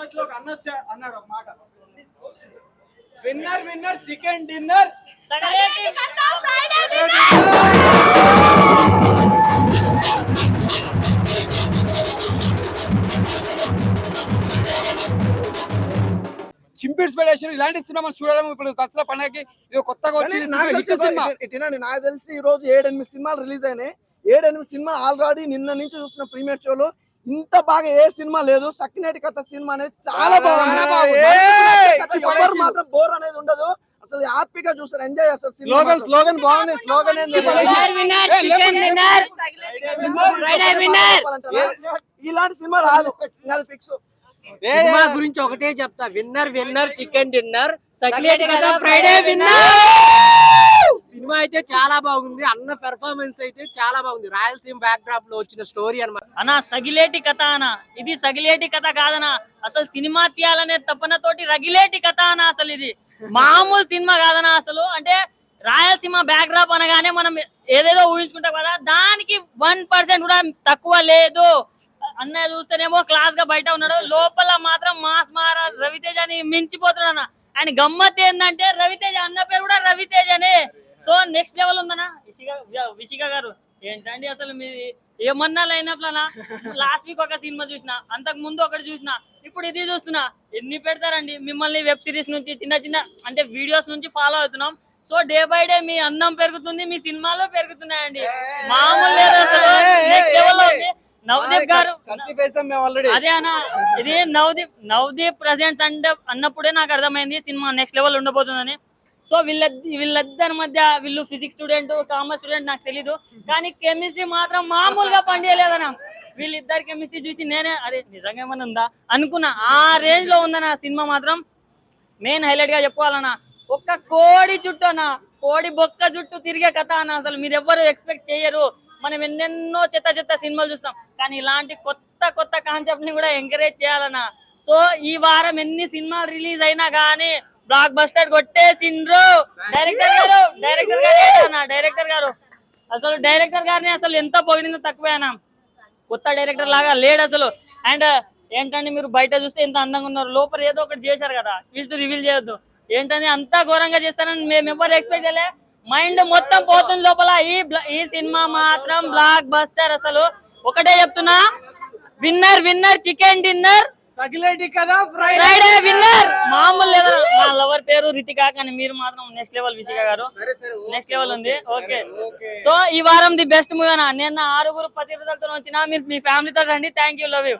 Reverse లో అన్నాడు ఒక మాట. విన్నర్ విన్నర్ చికెన్ డిన్నర్ చింపిడ్స్ పడేసారు. ఇలాంటి సినిమా చూడడం ఇప్పుడు దసరా పండుగకి ఇది కొత్తగా వచ్చింది సినిమా. నాకు తెలిసి ఈ రోజు 7-8 సినిమాలు రిలీజ్ అయినాయి. 7-8 సినిమా ఆల్రెడీ నిన్న నుంచి చూస్తున్న ప్రీమియర్ షోలో ఇంత బాగా ఏ సినిమా లేదు. సక్కినేటి కథ సినిమా అనేది చాలా బాగుంది. ఎవరు మాత్రం బోర్ అనేది ఉండదు. అసలు హ్యాపీగా చూస్తారు, ఎంజాయ్ చేస్తారు. స్లోగన్ బాగుంది. స్లోగన్ ఇలాంటి సినిమా రాదు, అది ఫిక్స్. సినిమా గురించి ఒకటే చెప్తా, విన్నర్ విన్నర్ చికెన్ డిన్నర్, సక్కినేటి కథ ఫ్రైడే విన్నర్. సినిమా అయితే చాలా బాగుంది, అన్న పెర్ఫార్మెన్స్ అయితే చాలా బాగుంది. రాయలసీమ బ్యాక్ డ్రాప్ లో వచ్చిన స్టోరీ అన్నమాట. అన్నా సగిలేటి కథ అన్న, ఇది సగిలేటి కథ కాదనా, అసలు సినిమా తీయాలనే తపనతోటి రగిలేటి కథ అన్న. అసలు ఇది మామూలు సినిమా కాదనా. అసలు అంటే రాయలసీమ బ్యాక్ డ్రాప్ అనగానే మనం ఏదేదో ఊహించుకుంటాం కదా, దానికి 1% కూడా తక్కువ లేదు. అన్నయ్య చూస్తేనేమో క్లాస్ గా బయట ఉన్నాడు, లోపల మాత్రం మాస్ మహారాజ్ రవితేజని మించిపోతున్నాడు. ఆయన గమ్మత్ ఏంటంటే రవితేజ అన్న పేరు కూడా రవితేజనే. సో నెక్స్ట్ లెవెల్ ఉందన్నా. విశిక గారు ఏంటండి అసలు మీరు ఏమన్నా లైనప్ లనా? లాస్ట్ వీక్ ఒక సినిమా చూసిన, అంతకు ముందు ఒకటి చూసిన, ఇప్పుడు ఇది చూస్తున్నా. ఎన్ని పెడతారండి మిమ్మల్ని వెబ్ సిరీస్ నుంచి చిన్న చిన్న అంటే వీడియోస్ నుంచి ఫాలో అవుతున్నాం. సో డే బై డే మీ అందం పెరుగుతుంది, మీ సినిమాలో పెరుగుతున్నాయండి. మామూలు లేదు అసలు, నెక్స్ట్ లెవెల్ లో ఉంది. నవదీప్ గారు అదే అన్న, ఇది నవదీప్ ప్రజెంట్స్ అంటే అన్నప్పుడే నాకు అర్థమైంది సినిమా నెక్స్ట్ లెవెల్ ఉండబోతుందని. సో వీళ్ళిద్దరి మధ్య, వీళ్ళు ఫిజిక్స్ స్టూడెంట్ కామర్స్ స్టూడెంట్ నాకు తెలీదు, కానీ కెమిస్ట్రీ మాత్రం మామూలుగా పనిచేయలేదన్న. వీళ్ళిద్దరు కెమిస్ట్రీ చూసి నేనే అరే నిజంగా ఏమైనా ఉందా అనుకున్నా. ఆ రేంజ్ లో ఉందన్న సినిమా మాత్రం. మెయిన్ హైలైట్ గా చెప్పుకోవాలన్నా, ఒక్క కోడి చుట్టూ అన్న, కోడి బొక్క చుట్టూ తిరిగే కథ అన్న. అసలు మీరు ఎవ్వరు ఎక్స్పెక్ట్ చేయరు. మనం ఎన్నెన్నో చెత్త సినిమాలు చూస్తాం, కానీ ఇలాంటి కొత్త కాన్సెప్ట్ ని కూడా ఎంకరేజ్ చేయాలన్నా. సో ఈ వారం ఎన్ని సినిమాలు రిలీజ్ అయినా గానీ బ్లాక్ బస్టర్ కొట్టేసిండ్రు డైరెక్టర్ గారు. అసలు డైరెక్టర్ గారిని అసలు ఎంత పొగిడినా తక్కువేనా, కొత్త డైరెక్టర్ లాగా లేడు అసలు. అండ్ ఏంటంటే మీరు బయట చూస్తే ఎంత అందంగా ఉన్నారు, లోపల ఏదో ఒకటి చేశారు కదా, ట్విస్ట్ రివీల్ చేయొద్దు. ఏంటంటే అంతా ఘోరంగా చేస్తారని మేము ఎవరు ఎక్స్పెక్ట్ చేయలే. మైండ్ మొత్తం పోతుంది లోపల. ఈ సినిమా మాత్రం బ్లాక్ బస్టర్. అసలు ఒకటే చెప్తున్నా, winner winner chicken dinner, Sagileti కదా ఫ్రైడే విన్నర్. మామూలు లేదా, మా లవర్ పేరు రితికా, కానీ మీరు మాత్రం నెక్స్ట్ లెవెల్. విశిక గారు నెక్స్ట్ లెవెల్ ఉంది. ఓకే, సో ఈ వారం ది బెస్ట్ మూవీ అన్న. నేను 6 పతివ్రతలతో వచ్చిన, మీరు మీ ఫ్యామిలీతో రండి. Thank you, love you.